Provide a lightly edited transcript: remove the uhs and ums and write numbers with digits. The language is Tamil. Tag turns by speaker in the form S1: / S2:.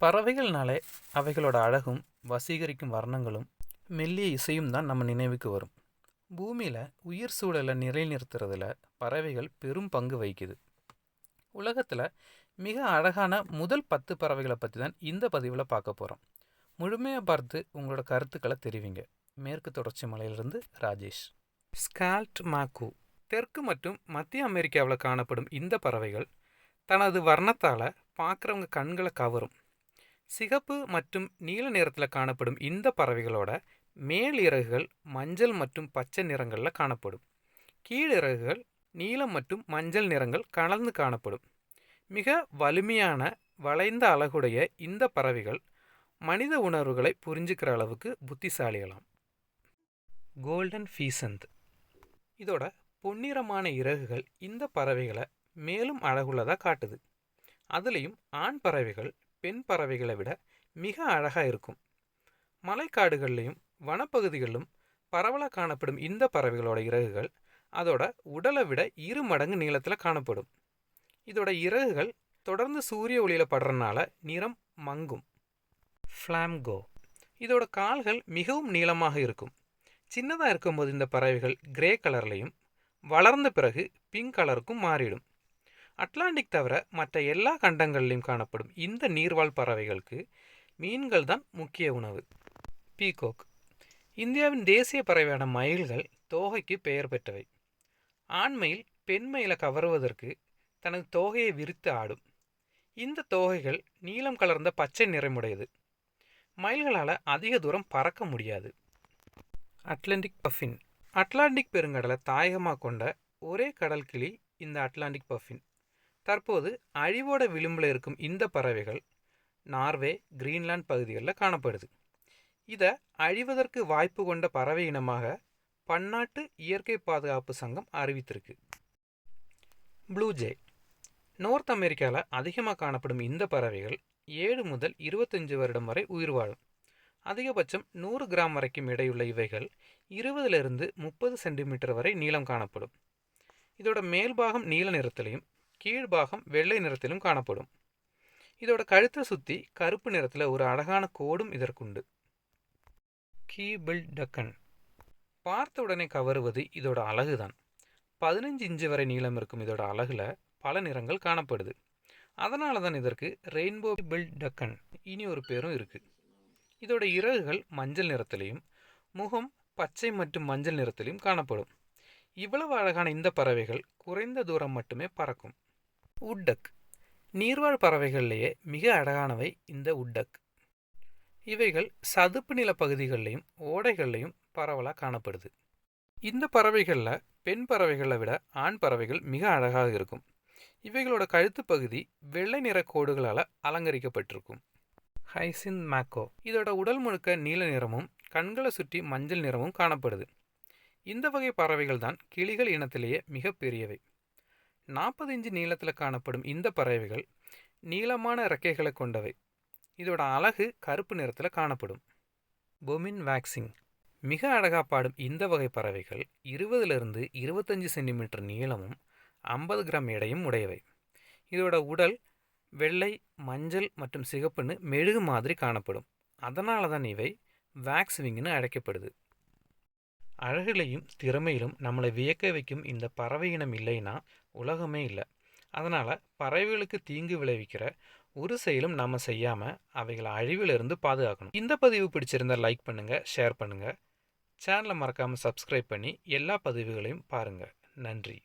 S1: பறவைகள்னாலே அவைகளோட அழகும் வசீகரிக்கும் வர்ணங்களும் மெல்லிய இசையும் தான் நம்ம நினைவுக்கு வரும். பூமியில் உயிர் சூழலை நிலைநிறுத்துறதுல பறவைகள் பெரும் பங்கு வகிக்குது. உலகத்தில் மிக அழகான முதல் 10 பறவைகளை பற்றி தான் இந்த பதிவில் பார்க்க போகிறோம். முழுமையாக பார்த்து உங்களோட கருத்துக்களை தெரிவிங்க. மேற்கு தொடர்ச்சி மலையிலிருந்து ராஜேஷ். ஸ்கால்ட் மாக்கு. தெற்கு மற்றும் மத்திய அமெரிக்காவில் காணப்படும் இந்த பறவைகள் தனது வர்ணத்தால் பார்க்குறவங்க கண்களை கவரும். சிகப்பு மற்றும் நீல நிறத்தில் காணப்படும் இந்த பறவைகளோட மேல் இறகுகள் மஞ்சள் மற்றும் பச்சை நிறங்களில் காணப்படும். கீழ் இறகுகள் நீலம் மற்றும் மஞ்சள் நிறங்கள் கலந்து காணப்படும். மிக வலிமையான வளைந்த அலகுடைய இந்த பறவைகள் மனித உணர்வுகளை புரிஞ்சுக்கிற அளவுக்கு புத்திசாலிகளாம். கோல்டன் ஃபீசந்த். இதோட பொன்னிறமான இறகுகள் இந்த பறவைகளை மேலும் அழகுள்ளதாக காட்டுது. அதுலேயும் ஆண் பறவைகள் பெண் பறவைகளை விட மிக அழகாக இருக்கும். மலைக்காடுகள்லையும் வனப்பகுதிகளிலும் பரவலாக காணப்படும் இந்த பறவைகளோட இறகுகள் அதோட உடலை விட 2 மடங்கு நீளத்தில் காணப்படும். இதோட இறகுகள் தொடர்ந்து சூரிய ஒளியில் படுறதுனால நிறம் மங்கும். ஃப்ளாம்கோ. இதோட கால்கள் மிகவும் நீளமாக இருக்கும். சின்னதாக இருக்கும்போது இந்த பறவைகள் கிரே கலர்லையும் வளர்ந்த பிறகு பிங்க் கலருக்கும் மாறிடும். அட்லாண்டிக் தவிர மற்ற எல்லா கண்டங்கள்லையும் காணப்படும் இந்த நீர்வாழ் பறவைகளுக்கு மீன்கள் தான் முக்கிய உணவு. பீகோக். இந்தியாவின் தேசிய பறவையான மயில்கள் தோகைக்கு பெயர் பெற்றவை. ஆண்மயில் பெண் மயிலை கவருவதற்கு தனது தோகையை விரித்து ஆடும். இந்த தோகைகள் நீலம் கலர்ந்த பச்சை நிறமுடையது. மயில்களால் அதிக தூரம் பறக்க முடியாது. Atlantic puffin. அட்லாண்டிக் பெருங்கடலை தாயகமாக கொண்ட ஒரே கடல் கிளி இந்த அட்லாண்டிக் பஃபின். தற்போது அழிவோட விளிம்பில் இருக்கும் இந்த பறவைகள் நார்வே, கிரீன்லாந்து பகுதிகளில் காணப்படுது. இதை அழிவதற்கு வாய்ப்பு கொண்ட பறவை இனமாக பன்னாட்டு இயற்கை பாதுகாப்பு சங்கம் அறிவித்திருக்கு. ப்ளூஜே. நோர்த் அமெரிக்காவில் அதிகமாக காணப்படும் இந்த பறவைகள் 7 முதல் 25 வருடம் வரை உயிர் வாழும். அதிகபட்சம் 100 கிராம் வரைக்கும் எடையுள்ள இவைகள் 20 to 30 சென்டிமீட்டர் வரை நீளம் காணப்படும். இதோட மேல்பாகம் நீல நிறத்திலையும் கீழ்பாகம் வெள்ளை நிறத்திலும் காணப்படும். இதோட கழுத்தை சுற்றி கருப்பு நிறத்தில் ஒரு அழகான கோடும் இதற்குண்டு. பில்டக்கன். பார்த்த உடனே கவருவது இதோட அழகுதான். 15 இன்ச்சு வரை நீளம் இருக்கும் இதோட அழகுல பல நிறங்கள் காணப்படுது. அதனால தான் இதற்கு ரெயின்போ பில்டக்கன் இனி ஒரு பேரும் இருக்குது. இதோட இறகுகள் மஞ்சள் நிறத்திலையும் முகம் பச்சை மற்றும் மஞ்சள் நிறத்திலையும் காணப்படும். இவ்வளவு அழகான இந்த பறவைகள் குறைந்த தூரம் மட்டுமே பறக்கும். உட்டக். நீர்வாழ் பறவைகள்லேயே மிக அழகானவை இந்த உட்டக். இவைகள் சதுப்பு நில பகுதிகளிலையும் ஓடைகள்லையும் பரவலாக காணப்படுது. இந்த பறவைகளில் பெண் பறவைகளை விட ஆண் பறவைகள் மிக அழகாக இருக்கும். இவைகளோட கழுத்து பகுதி வெள்ளை நிற கோடுகளால் அலங்கரிக்கப்பட்டிருக்கும். ஹைசிந்த் மேக்கோ. இதோட உடல் முழுக்க நீல நிறமும் கண்களை சுற்றி மஞ்சள் நிறமும் காணப்படுது. இந்த வகை பறவைகள் தான் கிளிகள் இனத்திலேயே மிக பெரியவை. 40 இன்ச்சு நீளத்தில் காணப்படும் இந்த பறவைகள் நீளமான இறக்கைகளை கொண்டவை. இதோட அலகு கருப்பு நிறத்தில் காணப்படும். பொமின் வேக்சிங். மிக அழகாக பாடும் இந்த வகை பறவைகள் 20 to 25 சென்டிமீட்டர் நீளமும் 50 கிராம் எடையும் உடையவை. இதோட உடல் வெள்ளை, மஞ்சள் மற்றும் சிகப்புன்னு மெழுகு மாதிரி காணப்படும். அதனால தான் இவை வேக்ஸ் விங்னு அழைக்கப்படுது. அழகிலையும் திறமையிலும் நம்மளை வியக்க வைக்கும் இந்த பறவை இனம் இல்லைன்னா உலகமே இல்லை. அதனால் பறவைகளுக்கு தீங்கு விளைவிக்கிற ஒரு செயலும் நம்ம செய்யாமல் அவைகளை அழிவிலிருந்து பாதுகாக்கணும். இந்த பதிவு பிடிச்சிருந்தால் லைக் பண்ணுங்கள், ஷேர் பண்ணுங்கள். சேனலை மறக்காமல் சப்ஸ்கிரைப் பண்ணி எல்லா பதிவுகளையும் பாருங்கள். நன்றி.